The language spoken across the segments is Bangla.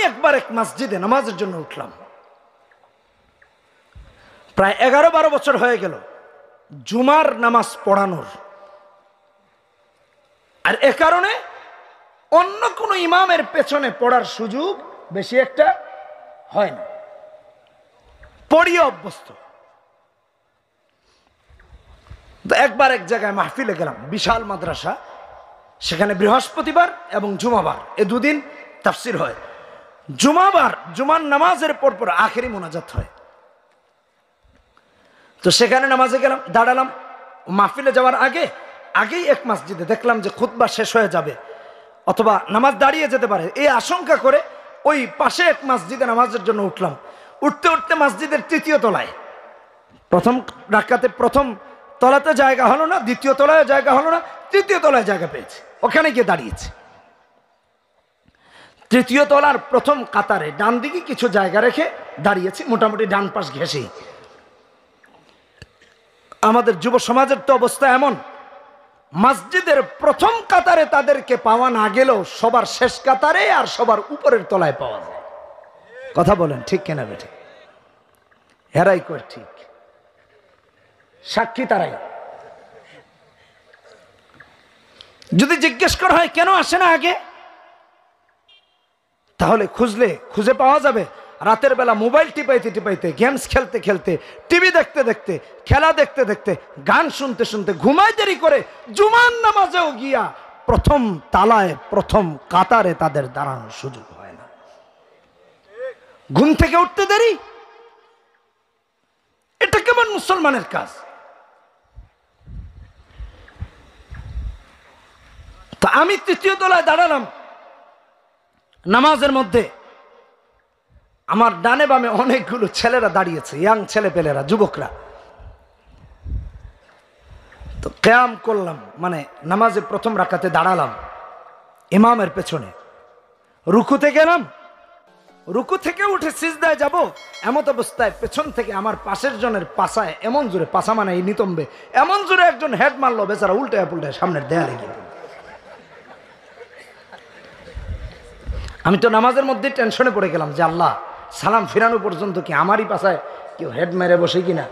একবার এক মসজিদে নামাজের জন্য উঠলাম, প্রায় 11-12 বছর হয়ে গেল জুমার নামাজ পড়ানোর। আর এ কারণে অন্য কোনো ইমামের পেছনে পড়ার সুযোগ বেশি একটা হয় না, পড়িয়ে অভ্যস্ত। একবার এক জায়গায় মাহফিলে গেলাম, বিশাল মাদ্রাসা, সেখানে বৃহস্পতিবার এবং জুমাবার এই দুদিন তাফসির হয়। জুমার নামাজের পরপর আখেরি মোনাজাত হয়। তো সেখানে নামাজে গেলাম, দাঁড়ালাম। মাহফিলে যাওয়ার আগেই এক মসজিদে দেখলাম যে খুতবা শেষ হয়ে যাবে অথবা নামাজ দাঁড়িয়ে যেতে পারে, এই আশঙ্কা করে ওই পাশে এক মসজিদে নামাজের জন্য উঠলাম। উঠতে উঠতে মসজিদের 3য় তলায়, প্রথম রাকাতে প্রথম তলাতে জায়গা হলো না, 2য় তলায় জায়গা হলো না, 3য় তলায় জায়গা পেয়েছি, ওখানে গিয়ে দাঁড়িয়েছি। 3য় তলার প্রথম কাতারে ডান দিকে কিছু জায়গা রেখে দাঁড়িয়েছি, মোটামুটি ডান পাশ ঘেঁষেই। আমাদের যুব সমাজের তো অবস্থা এমন, মসজিদের প্রথম কাতারে তাদেরকে পাওয়া না গেলেও সবার শেষ কাতারে আর সবার উপরের তলায় পাওয়া যায়। কথা বলেন ঠিক কেনা বেঠে? হেরাই কর ঠিক, সাক্ষী তারাই। যদি জিজ্ঞেস করা হয় কেন আসে না আগে, তাহলে খুঁজে পাওয়া যাবে। রাতের বেলা মোবাইল টিপাইতে, গেমস খেলতে, টিভি দেখতে, খেলা দেখতে, গান শুনতে ঘুমায় দেরি করে জুমার নামাজেও গিয়া প্রথম তালায় প্রথম কাতারে তাদের দাঁড়ানোর সুযোগ হয় না। ঘুম থেকে উঠতে দেরি, এটা কেমন মুসলমানের কাজ? তা আমি 3য় তলায় দাঁড়ালাম নামাজের মধ্যে, আমার ডানে বামে অনেকগুলো ছেলেরা দাঁড়িয়েছে, ইয়াং ছেলেপেলেরা, যুবকরা। তো কিয়াম করলাম, মানে নামাজের প্রথম রাকাতে দাঁড়ালাম ইমামের পেছনে, রুকুতে গেলাম। রুকু থেকে উঠে সিজদায় যাব, এমত অবস্থায় পেছন থেকে আমার পাশের জনের পাছায় এমন জোরে, পাছা মানে এই নিতম্বে, এমন জোরে একজন হেড মারলো, বেচারা উল্টায় পুল্টায় সামনের দেয়ালে গিয়ে। আমি তো নামাজের মধ্যে টেনশনে পড়ে গেলাম যে আল্লাহ, সালাম ফিরানো পর্যন্ত কি আমারই পাছায় কেউ হেড মেরে বসে কিনা।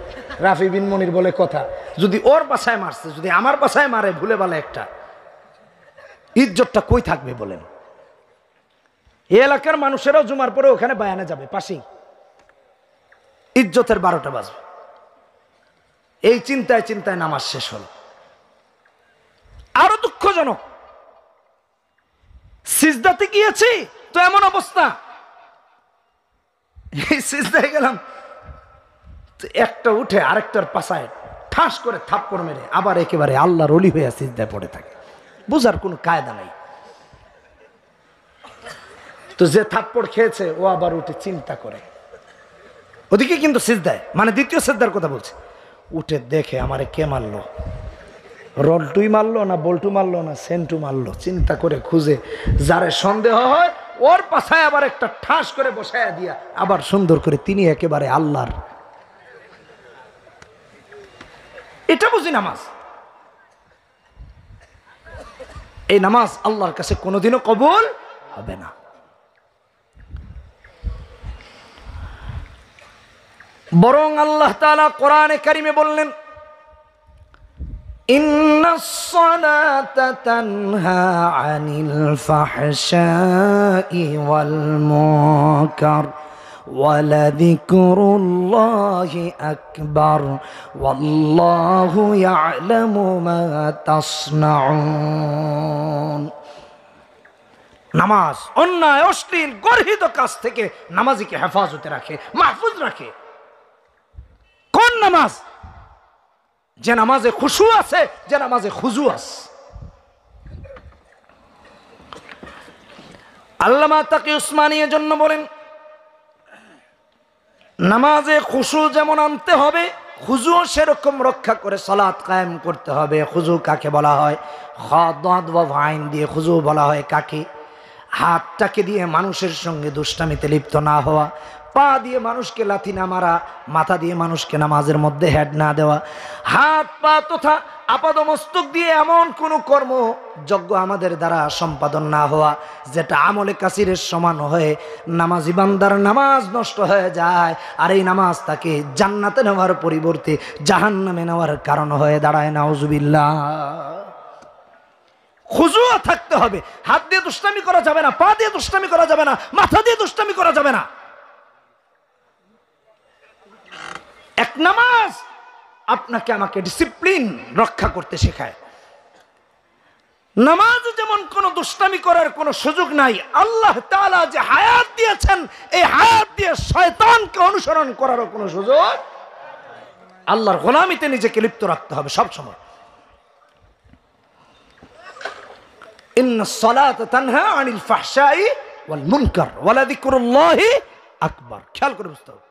রাফি বিন মনির বলে কথা, যদি ওর পাছায় মারছে, যদি আমার পাছায় মারে ভুলে বলে একটা, ইজ্জতটা কই থাকবে বলেন? এই এলাকার মানুষেরাও জুমার পরে ওখানে বায়ানে যাবে, পাশেই, ইজ্জতের 12টা বাজবে। এই চিন্তায় নামাজ শেষ হল। আরো দুঃখজনক, সিজদাতে গিয়েছি তো এমন অবস্থা, এই সিজদায় গেলাম তো একটা উঠে আরেকটার পাছায় ঠাস করে থাপ্পড় মেরে আবার একেবারে আল্লাহর ওলি হয়ে সিজদায় পড়ে থাকে। বুঝার কোনো কায়দা নাই। তো যে থাপ্পড় খেয়েছে ও আবার উঠে চিন্তা করে, ওদিকে কিন্তু সিজদায়, মানে 2য় সিজদার কথা বলছে, উঠে দেখে আমারে কে মারলো, রলটুই মারলো না বল্টু মারলো না সেন্টু মারলো, চিন্তা করে খুঁজে যারে সন্দেহ হয় ওর পাছায় আবার একটা ঠাস করে বসায়া দিয়া আবার সুন্দর করে তিনি একেবারে আল্লাহর। এটা বুঝি নামাজ? এই নামাজ আল্লাহর কাছে কোনোদিনও কবুল হবে না। বরং আল্লাহ তাআলা কোরআনে কারিমে বললেন, ইন্নাস সালাতা তানহা আনিল ফাহশাই ওয়াল মুনকার ওয়ালাযিকরুল্লাহি আকবার ওয়াল্লাহু ইয়ালামু মা তাসনাউন। নামাজ অন্যায়, অশ্লীল, গর্হিত কাজ থেকে নামাজিকে হেফাজতে রাখে, মাহফুজ রাখে। কোন নামাজ? যে নামাজে খুশু আছে, যে নামাজে খুজু আছে। আল্লামা তাকি উসমানী এর জন্য বলেন, নামাজে খুশু যেমন আনতে হবে, খুজুও সেরকম রক্ষা করে সালাত কায়েম করতে হবে। খুজু কাকে বলা হয়? আইন দিয়ে খুজু বলা হয় কাকে? হাতটাকে দিয়ে মানুষের সঙ্গে দুষ্টামিতে লিপ্ত না হওয়া, পা দিয়ে মানুষকে লাথি না মারা, মাথা দিয়ে মানুষকে নামাজের মধ্যে হেড না দেওয়া, হাত পা তথা আপাদমস্তক দিয়ে এমন কোন কর্ম যজ্ঞ আমাদের দ্বারা সম্পাদন না হওয়া যেটা আমলে কাসিরের সমান হয়ে নামাজি বান্দার নামাজ নষ্ট হয়ে যায়, আর এই নামাজ তাকে জান্নাতে নেওয়ার পরিবর্তে জাহান্নামে নেওয়ার কারণ হয়ে দাঁড়ায়। নাউজুবিল্লাহ। খুজুয়া থাকতে হবে। হাত দিয়ে দুষ্টামি করা যাবে না, পা দিয়ে দুষ্টামি করা যাবে না, মাথা দিয়ে দুষ্টামি করা যাবে না। এক নামাজ আপনাকে আমাকে ডিসিপ্লিন রক্ষা করতে শেখায়। নামাজ যেমন কোন দুষ্টামি করার কোন সুযোগ নাই, আল্লাহ তাআলা যে হায়াত দিয়েছেন এই হায়াত দিয়ে শয়তানকে অনুসরণ করারও কোন সুযোগ। আল্লাহর গোলামিতে নিজেকে লিপ্ত রাখতে হবে সব সময়। ইন্নাস সালাতা তানহা আনিল ফাহশাই ওয়াল মুনকার ওয়া লাযিকরুল্লাহি আকবার। খেয়াল করে বুঝতে হবে।